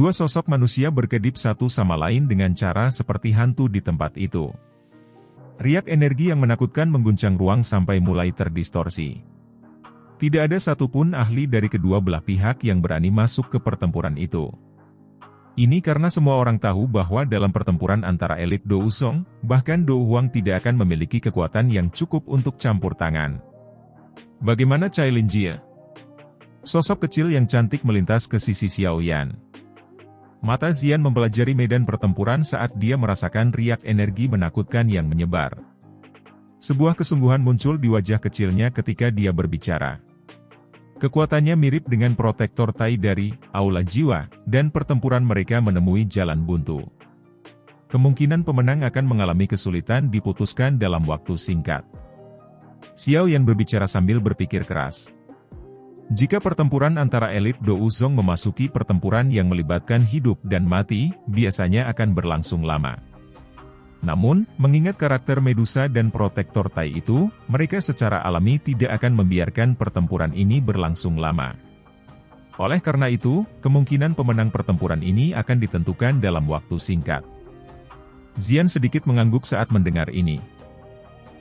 Dua sosok manusia berkedip satu sama lain dengan cara seperti hantu di tempat itu. Riak energi yang menakutkan mengguncang ruang sampai mulai terdistorsi. Tidak ada satupun ahli dari kedua belah pihak yang berani masuk ke pertempuran itu. Ini karena semua orang tahu bahwa dalam pertempuran antara elit Do Wusong, bahkan Do Huang tidak akan memiliki kekuatan yang cukup untuk campur tangan. Bagaimana Cai Linjie? Sosok kecil yang cantik melintas ke sisi Xiao Yan. Mata Zian mempelajari medan pertempuran saat dia merasakan riak energi menakutkan yang menyebar. Sebuah kesungguhan muncul di wajah kecilnya ketika dia berbicara. Kekuatannya mirip dengan protektor Tai dari Aula Jiwa, dan pertempuran mereka menemui jalan buntu. Kemungkinan pemenang akan mengalami kesulitan diputuskan dalam waktu singkat. Xiao Yan berbicara sambil berpikir keras. Jika pertempuran antara elit Do Wusong memasuki pertempuran yang melibatkan hidup dan mati, biasanya akan berlangsung lama. Namun, mengingat karakter Medusa dan Protektor Tai itu, mereka secara alami tidak akan membiarkan pertempuran ini berlangsung lama. Oleh karena itu, kemungkinan pemenang pertempuran ini akan ditentukan dalam waktu singkat. Zian sedikit mengangguk saat mendengar ini.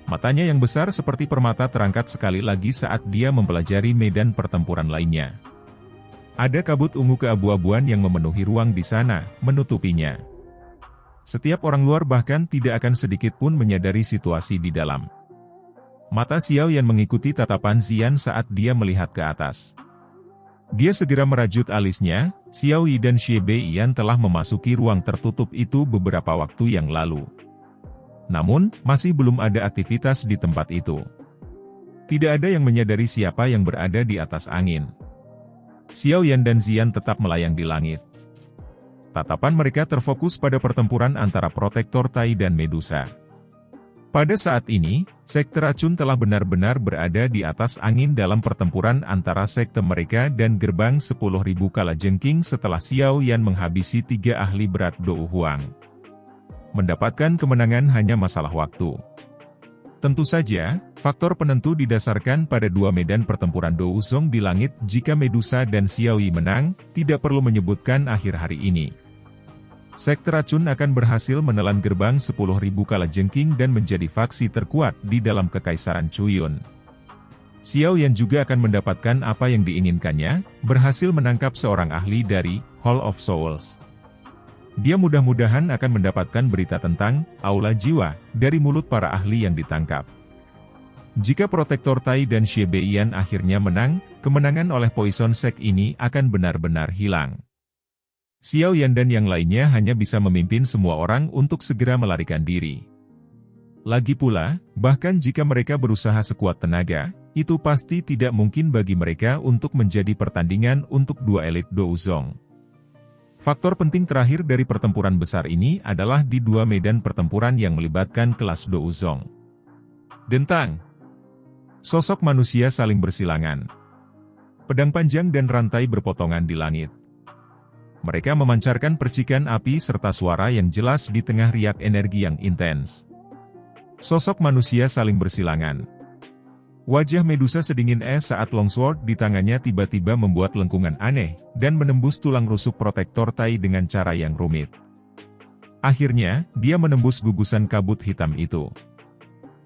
Matanya yang besar seperti permata terangkat sekali lagi saat dia mempelajari medan pertempuran lainnya. Ada kabut ungu keabu-abuan yang memenuhi ruang di sana, menutupinya. Setiap orang luar bahkan tidak akan sedikit pun menyadari situasi di dalam. Mata Xiao Yan mengikuti tatapan Zian saat dia melihat ke atas. Dia segera merajut alisnya. Xiao Yi dan Xie Beiyan telah memasuki ruang tertutup itu beberapa waktu yang lalu. Namun, masih belum ada aktivitas di tempat itu. Tidak ada yang menyadari siapa yang berada di atas angin. Xiao Yan dan Zian tetap melayang di langit. Tatapan mereka terfokus pada pertempuran antara Protektor Tai dan Medusa. Pada saat ini, sekte racun telah benar-benar berada di atas angin dalam pertempuran antara sekte mereka dan gerbang 10.000 kalajengking setelah Xiao Yan menghabisi 3 ahli berat Do Huang. Mendapatkan kemenangan hanya masalah waktu. Tentu saja, faktor penentu didasarkan pada 2 medan pertempuran Do Wusong di langit. Jika Medusa dan Xiao Yi menang, tidak perlu menyebutkan akhir hari ini. Sekte racun akan berhasil menelan gerbang 10.000 kalajengking dan menjadi faksi terkuat di dalam Kekaisaran Chuyun. Xiao Yan juga akan mendapatkan apa yang diinginkannya, berhasil menangkap seorang ahli dari Hall of Souls. Dia mudah-mudahan akan mendapatkan berita tentang Aula Jiwa dari mulut para ahli yang ditangkap. Jika Protektor Tai dan Xie Beiyan akhirnya menang, kemenangan oleh Poison Sect ini akan benar-benar hilang. Xiao Yan dan yang lainnya hanya bisa memimpin semua orang untuk segera melarikan diri. Lagi pula, bahkan jika mereka berusaha sekuat tenaga, itu pasti tidak mungkin bagi mereka untuk menjadi pertandingan untuk 2 elit Do Wusong. Faktor penting terakhir dari pertempuran besar ini adalah di 2 medan pertempuran yang melibatkan kelas Do Wusong. Dentang! Sosok manusia saling bersilangan. Pedang panjang dan rantai berpotongan di langit. Mereka memancarkan percikan api serta suara yang jelas di tengah riak energi yang intens. Sosok manusia saling bersilangan. Wajah Medusa sedingin es saat longsword di tangannya tiba-tiba membuat lengkungan aneh, dan menembus tulang rusuk Protektor Tai dengan cara yang rumit. Akhirnya, dia menembus gugusan kabut hitam itu.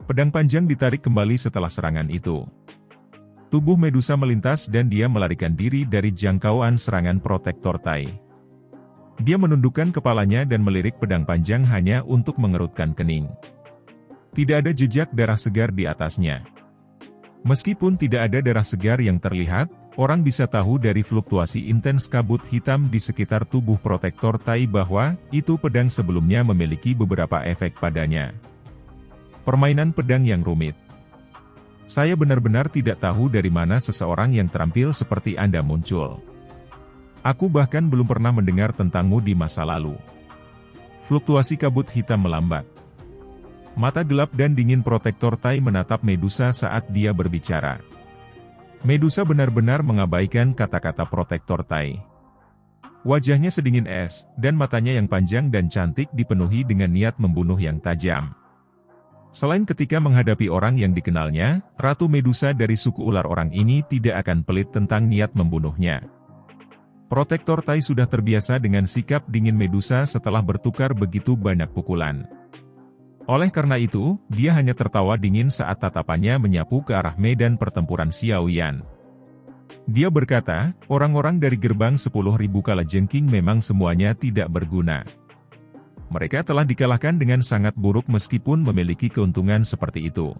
Pedang panjang ditarik kembali setelah serangan itu. Tubuh Medusa melintas dan dia melarikan diri dari jangkauan serangan Protektor Tai. Dia menundukkan kepalanya dan melirik pedang panjang hanya untuk mengerutkan kening. Tidak ada jejak darah segar di atasnya. Meskipun tidak ada darah segar yang terlihat, orang bisa tahu dari fluktuasi intens kabut hitam di sekitar tubuh Protektor Tai bahwa itu pedang sebelumnya memiliki beberapa efek padanya. Permainan pedang yang rumit. Saya benar-benar tidak tahu dari mana seseorang yang terampil seperti Anda muncul. Aku bahkan belum pernah mendengar tentangmu di masa lalu. Fluktuasi kabut hitam melambat. Mata gelap dan dingin Protektor Tai menatap Medusa saat dia berbicara. Medusa benar-benar mengabaikan kata-kata Protektor Tai. Wajahnya sedingin es, dan matanya yang panjang dan cantik dipenuhi dengan niat membunuh yang tajam. Selain ketika menghadapi orang yang dikenalnya, Ratu Medusa dari suku ular orang ini tidak akan pelit tentang niat membunuhnya. Protektor Tai sudah terbiasa dengan sikap dingin Medusa setelah bertukar begitu banyak pukulan. Oleh karena itu, dia hanya tertawa dingin saat tatapannya menyapu ke arah medan pertempuran Xiaoyan. Dia berkata, orang-orang dari gerbang 10.000 kalajengking memang semuanya tidak berguna. Mereka telah dikalahkan dengan sangat buruk meskipun memiliki keuntungan seperti itu.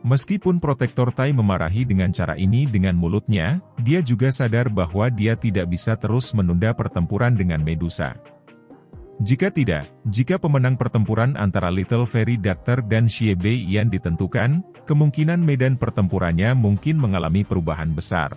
Meskipun Protektor Tai memarahi dengan cara ini dengan mulutnya, dia juga sadar bahwa dia tidak bisa terus menunda pertempuran dengan Medusa. Jika pemenang pertempuran antara Little Fairy Doctor dan Xie Beiyan ditentukan, kemungkinan medan pertempurannya mungkin mengalami perubahan besar.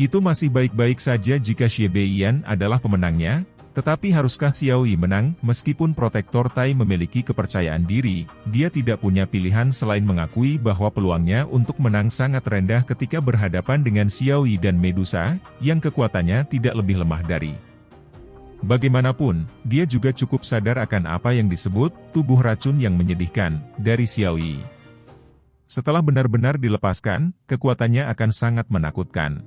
Itu masih baik-baik saja jika Xie Beiyan adalah pemenangnya, tetapi haruskah Xiao Yi menang? Meskipun Protektor Tai memiliki kepercayaan diri, dia tidak punya pilihan selain mengakui bahwa peluangnya untuk menang sangat rendah ketika berhadapan dengan Xiao Yi dan Medusa, yang kekuatannya tidak lebih lemah dari. Bagaimanapun, dia juga cukup sadar akan apa yang disebut tubuh racun yang menyedihkan dari Xiao Yi. Setelah benar-benar dilepaskan, kekuatannya akan sangat menakutkan.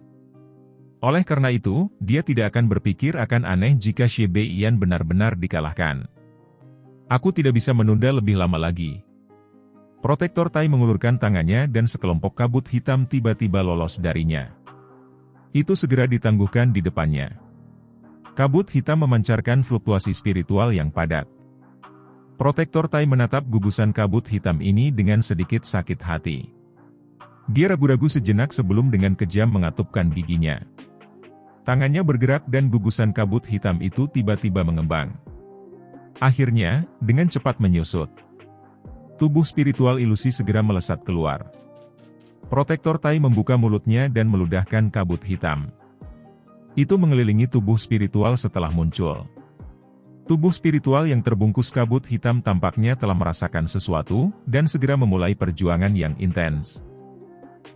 Oleh karena itu, dia tidak akan berpikir akan aneh jika Xie Beiyan benar-benar dikalahkan. Aku tidak bisa menunda lebih lama lagi. Protektor Tai mengulurkan tangannya dan sekelompok kabut hitam tiba-tiba lolos darinya. Itu segera ditangguhkan di depannya. Kabut hitam memancarkan fluktuasi spiritual yang padat. Protektor Tai menatap gugusan kabut hitam ini dengan sedikit sakit hati. Dia ragu-ragu sejenak sebelum dengan kejam mengatupkan giginya. Tangannya bergerak dan gugusan kabut hitam itu tiba-tiba mengembang. Akhirnya, dengan cepat menyusut. Tubuh spiritual ilusi segera melesat keluar. Protektor Tai membuka mulutnya dan meludahkan kabut hitam. Itu mengelilingi tubuh spiritual setelah muncul. Tubuh spiritual yang terbungkus kabut hitam tampaknya telah merasakan sesuatu, dan segera memulai perjuangan yang intens.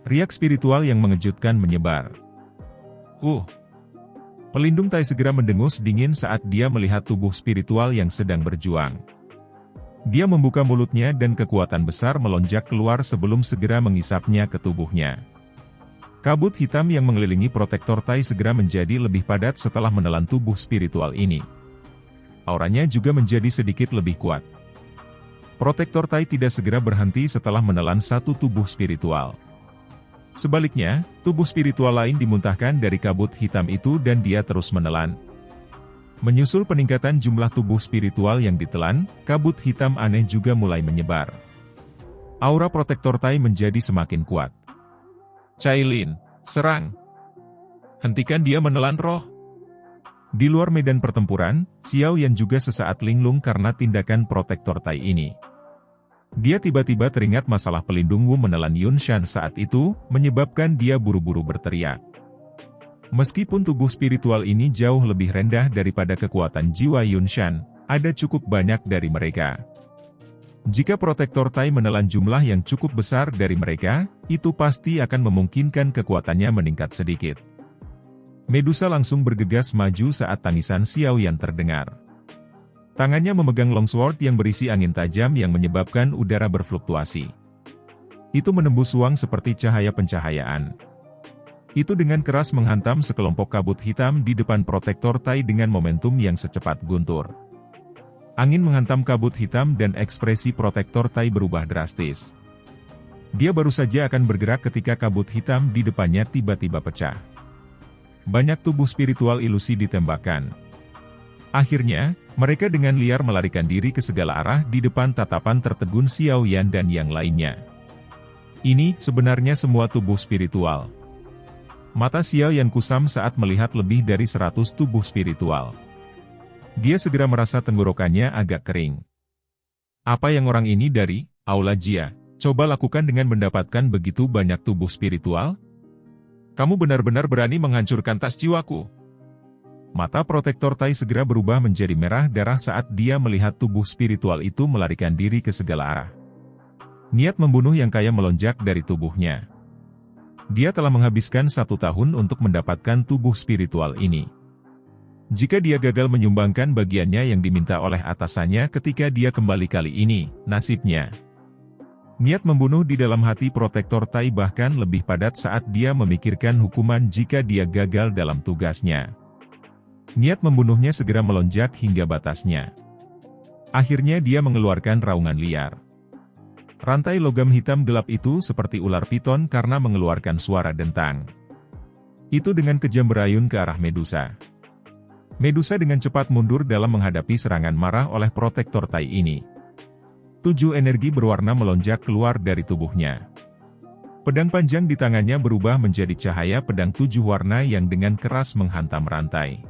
Riak spiritual yang mengejutkan menyebar. Pelindung Tai segera mendengus dingin saat dia melihat tubuh spiritual yang sedang berjuang. Dia membuka mulutnya dan kekuatan besar melonjak keluar sebelum segera mengisapnya ke tubuhnya. Kabut hitam yang mengelilingi Protektor Tai segera menjadi lebih padat setelah menelan tubuh spiritual ini. Auranya juga menjadi sedikit lebih kuat. Protektor Tai tidak segera berhenti setelah menelan satu tubuh spiritual. Sebaliknya, tubuh spiritual lain dimuntahkan dari kabut hitam itu dan dia terus menelan. Menyusul peningkatan jumlah tubuh spiritual yang ditelan, kabut hitam aneh juga mulai menyebar. Aura Protektor Tai menjadi semakin kuat. Cailin, serang! Hentikan dia menelan roh! Di luar medan pertempuran, Xiao Yan juga sesaat linglung karena tindakan Protektor Tai ini. Dia tiba-tiba teringat masalah pelindung Wu menelan Yun Shan saat itu, menyebabkan dia buru-buru berteriak. Meskipun tubuh spiritual ini jauh lebih rendah daripada kekuatan jiwa Yun Shan, ada cukup banyak dari mereka. Jika Protektor Tai menelan jumlah yang cukup besar dari mereka, itu pasti akan memungkinkan kekuatannya meningkat sedikit. Medusa langsung bergegas maju saat tangisan Xiao Yan terdengar. Tangannya memegang longsword yang berisi angin tajam yang menyebabkan udara berfluktuasi. Itu menembus ruang seperti cahaya pencahayaan. Itu dengan keras menghantam sekelompok kabut hitam di depan Protektor Tai dengan momentum yang secepat guntur. Angin menghantam kabut hitam dan ekspresi Protektor Tai berubah drastis. Dia baru saja akan bergerak ketika kabut hitam di depannya tiba-tiba pecah. Banyak tubuh spiritual ilusi ditembakkan. Akhirnya, mereka dengan liar melarikan diri ke segala arah di depan tatapan tertegun Xiao Yan dan yang lainnya. Ini sebenarnya semua tubuh spiritual. Mata Xiao Yan kusam saat melihat lebih dari 100 tubuh spiritual. Dia segera merasa tenggorokannya agak kering. Apa yang orang ini dari Aula Jia coba lakukan dengan mendapatkan begitu banyak tubuh spiritual? Kamu benar-benar berani menghancurkan tas jiwaku. Mata Protektor Tai segera berubah menjadi merah darah saat dia melihat tubuh spiritual itu melarikan diri ke segala arah. Niat membunuh yang kaya melonjak dari tubuhnya. Dia telah menghabiskan 1 tahun untuk mendapatkan tubuh spiritual ini. Jika dia gagal menyumbangkan bagiannya yang diminta oleh atasannya ketika dia kembali kali ini, nasibnya. Niat membunuh di dalam hati Protektor Tai bahkan lebih padat saat dia memikirkan hukuman jika dia gagal dalam tugasnya. Niat membunuhnya segera melonjak hingga batasnya. Akhirnya dia mengeluarkan raungan liar. Rantai logam hitam gelap itu seperti ular piton karena mengeluarkan suara dentang. Itu dengan kejam berayun ke arah Medusa. Medusa dengan cepat mundur dalam menghadapi serangan marah oleh Protektor Tai ini. 7 energi berwarna melonjak keluar dari tubuhnya. Pedang panjang di tangannya berubah menjadi cahaya pedang 7 warna yang dengan keras menghantam rantai.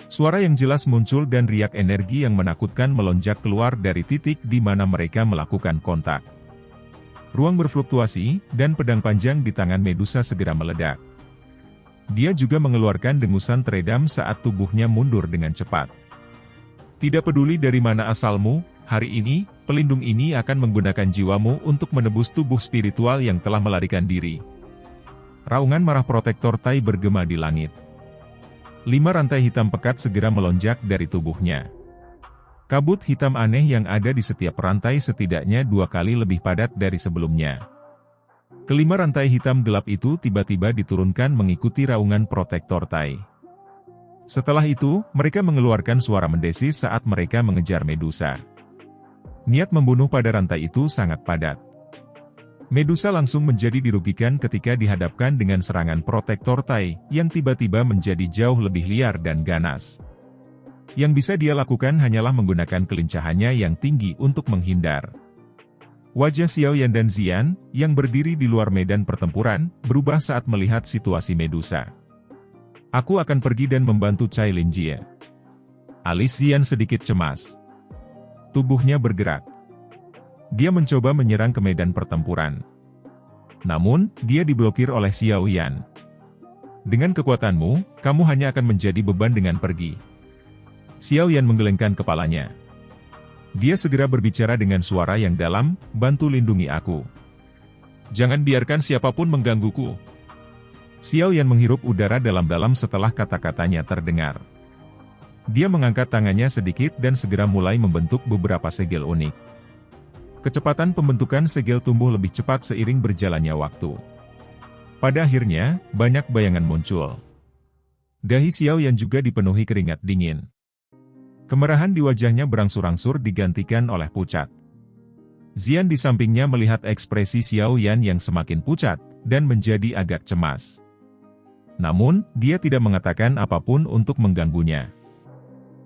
Suara yang jelas muncul dan riak energi yang menakutkan melonjak keluar dari titik di mana mereka melakukan kontak. Ruang berfluktuasi, dan pedang panjang di tangan Medusa segera meledak. Dia juga mengeluarkan dengusan teredam saat tubuhnya mundur dengan cepat. Tidak peduli dari mana asalmu, hari ini, pelindung ini akan menggunakan jiwamu untuk menebus tubuh spiritual yang telah melarikan diri. Raungan marah Protektor Tai bergema di langit. 5 rantai hitam pekat segera melonjak dari tubuhnya. Kabut hitam aneh yang ada di setiap rantai setidaknya 2 kali lebih padat dari sebelumnya. Kelima rantai hitam gelap itu tiba-tiba diturunkan mengikuti raungan Protektor Tai. Setelah itu, mereka mengeluarkan suara mendesis saat mereka mengejar Medusa. Niat membunuh pada rantai itu sangat padat. Medusa langsung menjadi dirugikan ketika dihadapkan dengan serangan Protektor Tai, yang tiba-tiba menjadi jauh lebih liar dan ganas. Yang bisa dia lakukan hanyalah menggunakan kelincahannya yang tinggi untuk menghindar. Wajah Xiao Yan dan Xian, yang berdiri di luar medan pertempuran, berubah saat melihat situasi Medusa. Aku akan pergi dan membantu Cai Linjie. Alis Xian sedikit cemas. Tubuhnya bergerak. Dia mencoba menyerang ke medan pertempuran. Namun, dia diblokir oleh Xiao Yan. Dengan kekuatanmu, kamu hanya akan menjadi beban dengan pergi. Xiao Yan menggelengkan kepalanya. Dia segera berbicara dengan suara yang dalam, bantu lindungi aku. Jangan biarkan siapapun menggangguku. Xiao Yan menghirup udara dalam-dalam setelah kata-katanya terdengar. Dia mengangkat tangannya sedikit dan segera mulai membentuk beberapa segel unik. Kecepatan pembentukan segel tumbuh lebih cepat seiring berjalannya waktu. Pada akhirnya, banyak bayangan muncul. Dahi Xiao Yan juga dipenuhi keringat dingin. Kemerahan di wajahnya berangsur-angsur digantikan oleh pucat. Xian di sampingnya melihat ekspresi Xiao Yan yang semakin pucat, dan menjadi agak cemas. Namun, dia tidak mengatakan apapun untuk mengganggunya.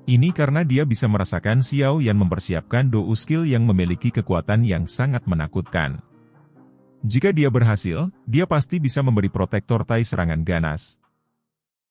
Ini karena dia bisa merasakan Xiao Yan mempersiapkan dou skill yang memiliki kekuatan yang sangat menakutkan. Jika dia berhasil, dia pasti bisa memberi Protektor Tai serangan ganas.